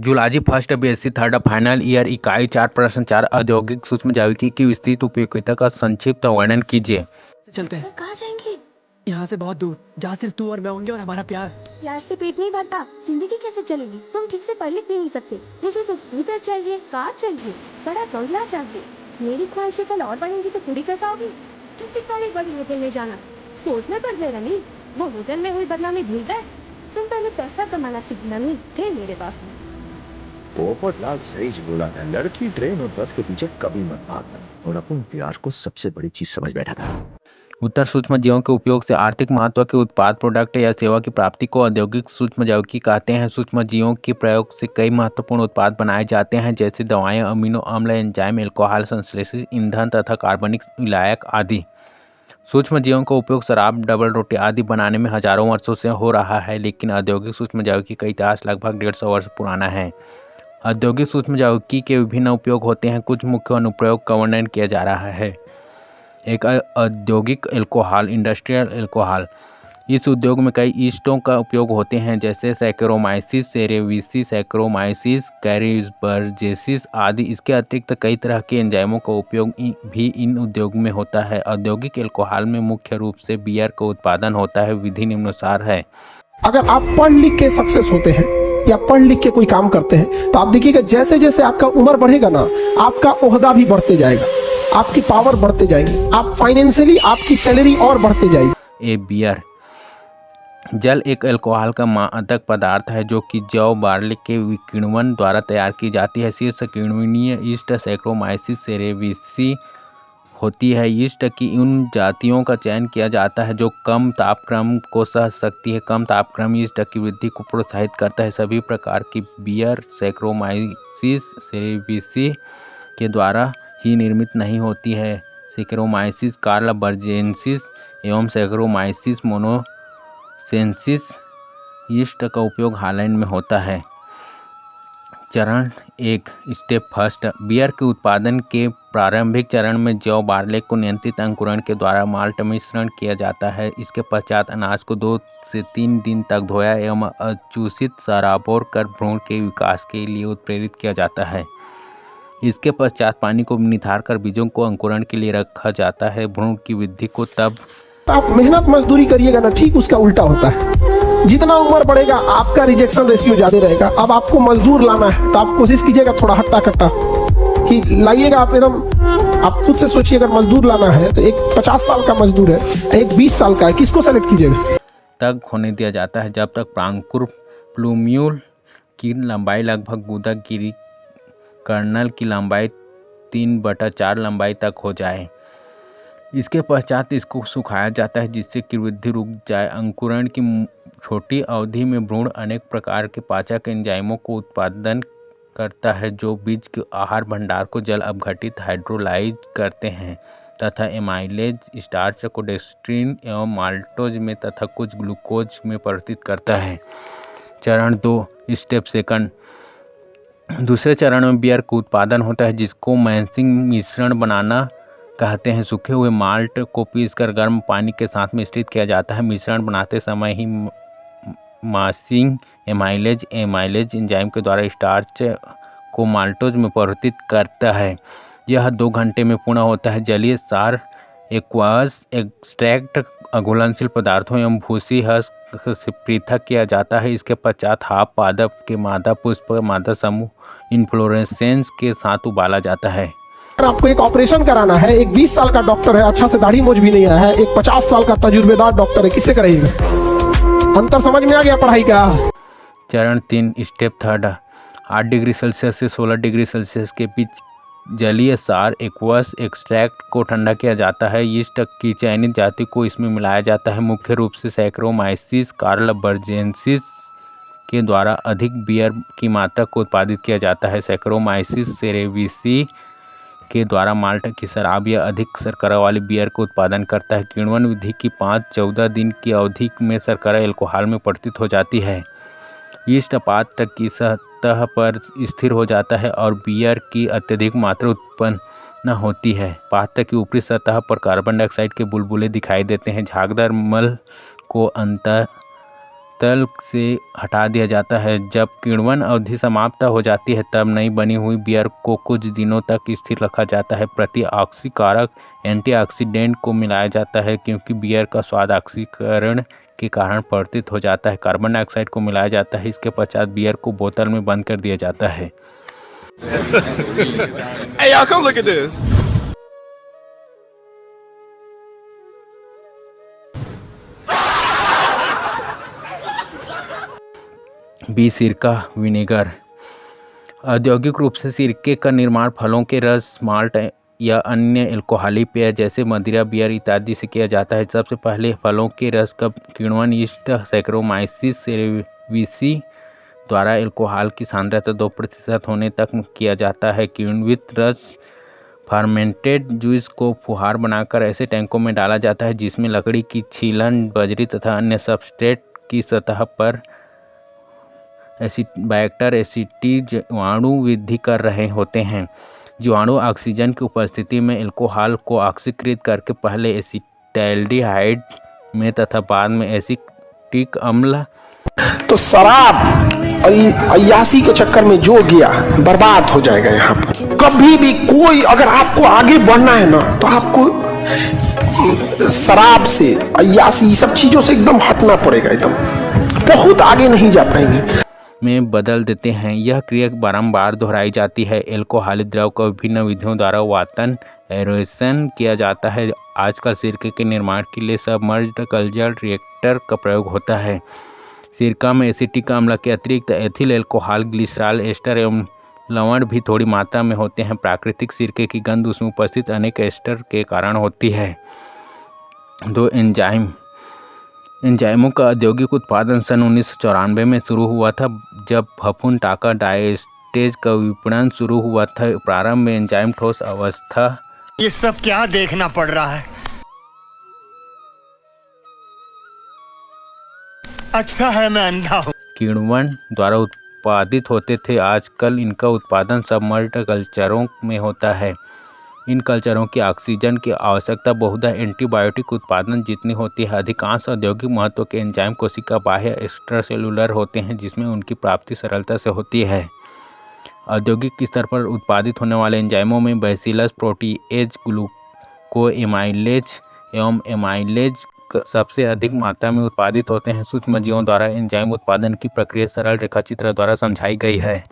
Zoology first BSc third final year इकाई 4 प्रश्न 4 औद्योगिक सूक्ष्म जैविकी की विस्तृत उपयोगिता का संक्षिप्त वर्णन कीजिए। चलते हैं। कहाँ जाएंगे? यहाँ से बहुत दूर, जहाँ सिर्फ तू और मैं होंगे और हमारा प्यार। प्यार से पेट नहीं भरता, जिंदगी कैसे चलेगी? तुम ठीक से पढ़ लिख भी नहीं सकते। मुझे तो स्कूटर चाहिए, कार चाहिए, बड़ा बंगला चाहिए। मेरी ख्वाहिशें कल और बढ़ेंगी तो पूरी कर पाओगी? किसी बड़े बड़े होटल में जाना, सोच में बदले रनी, वो होटल में हुई बदनामी भूल गए। तुम पहले पैसा कमाना सीखना, नहीं थे मेरे पास में। पोपटलाल सही बोला था, लड़की ट्रेन और बस के पीछे कभी मत भागना। और अपन प्यार को सबसे बड़ी चीज समझ बैठा था। उत्तर सूक्ष्म जीवों के उपयोग से आर्थिक महत्व के उत्पाद प्रोडक्ट या सेवा की प्राप्ति को औद्योगिक सूक्ष्म जैविकी कहते हैं। सूक्ष्म जीवों के प्रयोग से कई महत्वपूर्ण उत्पाद बनाए जाते हैं, जैसे दवाएं, अमीनो अम्ल, एंजाइम, अल्कोहल, संश्लेषित ईंधन तथा कार्बनिक विलायक आदि। सूक्ष्म जीवों का उपयोग शराब, डबल रोटी आदि बनाने में हजारों वर्षों से हो रहा है, लेकिन औद्योगिक सूक्ष्म जैविकी का इतिहास लगभग 150 वर्ष पुराना है। औद्योगिक सूक्ष्म जैविकी के विभिन्न उपयोग होते हैं। कुछ मुख्य अनुप्रयोग का वर्णन किया जा रहा है। एक औद्योगिक अल्कोहल, इंडस्ट्रियल अल्कोहल। इस उद्योग में कई ईस्टों का उपयोग होते हैं, जैसे सैकेरोमाइसिस, सेरेविसिस, सैक्रोमाइसिस, कैरिबर्जेसिस आदि। इसके अतिरिक्त कई तरह के एंजाइमों का उपयोग भी इन उद्योग में होता है। औद्योगिक अल्कोहल में मुख्य रूप से बियर का उत्पादन होता है। विधि निम्नानुसार है। अगर आप पढ़ लिख के सक्सेस होते हैं या पढ़ लिख के कोई काम करते हैं तो आप देखिएगा जैसे जैसे आपका उम्र बढ़ेगा ना, आपका ओहदा भी बढ़ते जाएगा, आपकी पावर बढ़ते जाएगी, आप फाइनेंशियली आपकी सैलरी और बढ़ते जाएगी। बियर जल एक अल्कोहल का मादक पदार्थ है जो कि जौ बार्ले के विकिण्वन द्वारा तैयार की जाती है। शीर्ष किण्वनीय ईस्ट सैक्रोमाइसिस सेरेविसी होती है। ईस्ट की उन जातियों का चयन किया जाता है जो कम तापक्रम को सह सकती है। कम तापक्रम ईस्ट की वृद्धि को प्रोत्साहित करता है। सभी प्रकार की बियर सैक्रोमाइसिस सेरेविसी के द्वारा ही निर्मित नहीं होती है। सैक्रोमाइसिस कार्लबर्जेंसिस एवं सैक्रोमाइसिस मोनोसेंसिस ईस्ट का उपयोग हॉलैंड में होता है। चरण 1 स्टेप फर्स्ट। बियर के उत्पादन के प्रारंभिक चरण में जौ बार्ले को नियंत्रित अंकुरण के द्वारा माल्ट मिश्रण किया जाता है। इसके पश्चात अनाज को 2 से 3 दिन तक धोया एवं अचूषित सराबोर कर भ्रूण के विकास के लिए उत्प्रेरित किया जाता है। इसके पश्चात पानी को निथार कर बीजों को अंकुरण के लिए रखा जाता है। भ्रूण की वृद्धि को तब आप मेहनत मजदूरी करिएगा ना, ठीक उसका उल्टा होता है। जितना उम्र बढ़ेगा आपका रिजेक्शन रेशियो ज्यादा रहेगा। अब आपको मजदूर लाना है तो आप कोशिश कीजिएगा थोड़ा हट्टा कट्टा कि लाइएगा। आप एकदम आप खुद से सोचिए, अगर मजदूर लाना है तो एक 50 साल का मजदूर है, एक 20 साल का है, किसको सेलेक्ट कीजिएगा? तक होने दिया जाता है जब तक प्रांकुर प्लूम्यूल की लंबाई लगभग गूदा गिरी कर्नल की लंबाई 3/4 लंबाई तक हो जाए। इसके पश्चात इसको सुखाया जाता है जिससे कि वृद्धि रुक जाए। अंकुरण की छोटी अवधि में भ्रूण अनेक प्रकार के पाचक एंजाइमों को उत्पादन करता है जो बीज के आहार भंडार को जल अपघटित हाइड्रोलाइज करते हैं तथा एमाइलेज, स्टार्च को डेक्स्ट्रीन एवं माल्टोज में तथा कुछ ग्लूकोज में परिवर्तित करता है। चरण 2 स्टेप सेकंड। दूसरे चरण में बियर का उत्पादन होता है जिसको मैसिंग मिश्रण बनाना कहते हैं। सूखे हुए माल्ट को पीसकर गर्म पानी के साथ मिश्रित किया जाता है। मिश्रण बनाते समय ही मासिंग एमाइलेज एंजाइम के द्वारा स्टार्च को माल्टोज में परिवर्तित करता है। यह 2 घंटे में पूर्ण होता है। जलीय सार, एक्वास एक्सट्रैक्ट अघुलनशील पदार्थों एवं भूसी हस्क से पृथक किया जाता है। इसके पश्चात हाफ पादप के मादा पुष्प मादा समूह इन्फ्लोरेसेंस के साथ उबाला जाता है। आपको एक ऑपरेशन कराना है, एक 20 साल का डॉक्टर है, अच्छा से दाढ़ी मोछ भी नहीं आया है, एक 50 साल का तजुर्बेदार डॉक्टर है, किससे कराइएगा? अंतर समझ में आ गया पढ़ाई का? चरण 3 स्टेप थर्ड। 8 डिग्री सेल्सियस से 16 डिग्री सेल्सियस के बीच जलीय सार एक्वस एक्सट्रैक्ट को ठंडा किया जाता है। ईस्ट की चयनित जाति को इसमें मिलाया जाता है। मुख्य रूप से सैक्रोमाइसिस कार्लबर्जेंसिस के द्वारा अधिक बियर की मात्रा को उत्पादित किया जाता है। सैक्रोमाइसिस सेरेविसी के द्वारा माल्ट की शराब या अधिक शर्करा वाली बियर का उत्पादन करता है। किण्वन विधि की 5-14 दिन की अवधि में शर्करा अल्कोहल में परिवर्तित हो जाती है। ईस्ट पात्र की सतह पर स्थिर हो जाता है और बियर की अत्यधिक मात्रा उत्पन्न होती है। पात्र की ऊपरी सतह पर कार्बन डाइऑक्साइड के बुलबुले दिखाई देते हैं। झागदार मल को अंतः स्थल से हटा दिया जाता है। जब किण्वन अवधि समाप्त हो जाती है तब नई बनी हुई बियर को कुछ दिनों तक स्थिर रखा जाता है। प्रतिऑक्सीकारक एंटीऑक्सीडेंट को मिलाया जाता है क्योंकि बियर का स्वाद ऑक्सीकरण के कारण परिवर्तित हो जाता है। कार्बन डाइऑक्साइड को मिलाया जाता है। इसके पश्चात बियर को बोतल में बंद कर दिया जाता है। Hey, y'all, come look at this. B सिरका विनेगर। औद्योगिक रूप से सिरके का निर्माण फलों के रस, माल्ट या अन्य अल्कोहलिक पेय जैसे मदिरा, बियर इत्यादि से किया जाता है। सबसे पहले फलों के रस का किण्वन यीस्ट सैकरोमाइसिस सेरेविसी द्वारा अल्कोहल की सांद्रता 2% होने तक किया जाता है। किण्वित रस फर्मेंटेड जूस को फुहार बनाकर ऐसे टैंकों में डाला जाता है जिसमें लकड़ी की छीलन, बजरी तथा अन्य सबस्ट्रेट की सतह पर बैक्टर एसिटी जीवाणु वृद्धि कर रहे होते हैं। जीवाणु ऑक्सीजन की उपस्थिति में अल्कोहल को ऑक्सीकृत करके पहले एसिटाल्डिहाइड में तथा बाद में एसिटिक अम्ल। तो शराब अय्यासी के चक्कर में जो गया बर्बाद हो जाएगा। यहाँ पर कभी भी कोई अगर आपको आगे बढ़ना है ना तो आपको शराब से, अय्यासी, सब चीजों से एकदम हटना पड़ेगा। एकदम बहुत आगे नहीं जा पाएंगे। में बदल देते हैं। यह क्रिया बारंबार दोहराई जाती है। अल्कोहलिक द्रव को विभिन्न विधियों द्वारा वातन एरोसन किया जाता है। आजकल सिरके के निर्माण के लिए सबमर्ज्ड कल्चर रिएक्टर का प्रयोग होता है। सिरका में एसिटिक अम्ल के अतिरिक्त एथिल अल्कोहल, ग्लिसरॉल एस्टर एवं लवण भी थोड़ी मात्रा में होते हैं। प्राकृतिक सिरके की गंध उसमें उपस्थित अनेक एस्टर के कारण होती है। 2 एंजाइमों का औद्योगिक उत्पादन सन 1994 में शुरू हुआ था जब फफूंद टाका डायस्टेज का विपणन शुरू हुआ था। प्रारंभ में एंजाइम ठोस अवस्था। ये सब क्या देखना पड़ रहा है? अच्छा है मैं अंधा हूँ। किण्वन द्वारा उत्पादित होते थे। आजकल इनका उत्पादन सबमर्ज्ड कल्चरों में होता है। इन कल्चरों की ऑक्सीजन की आवश्यकता बहुधा एंटीबायोटिक उत्पादन जितनी होती है। अधिकांश औद्योगिक महत्व के एंजाइम कोशिका बाह्य एक्स्ट्रासेलुलर होते हैं जिसमें उनकी प्राप्ति सरलता से होती है। औद्योगिक स्तर पर उत्पादित होने वाले एंजाइमों में बैसिलस प्रोटीएज, ग्लूकोएमाइलेज एवं एमाइलेज सबसे अधिक मात्रा में उत्पादित होते हैं। सूक्ष्म जीवों द्वारा एंजाइम उत्पादन की प्रक्रिया सरल रेखाचित्र द्वारा समझाई गई है।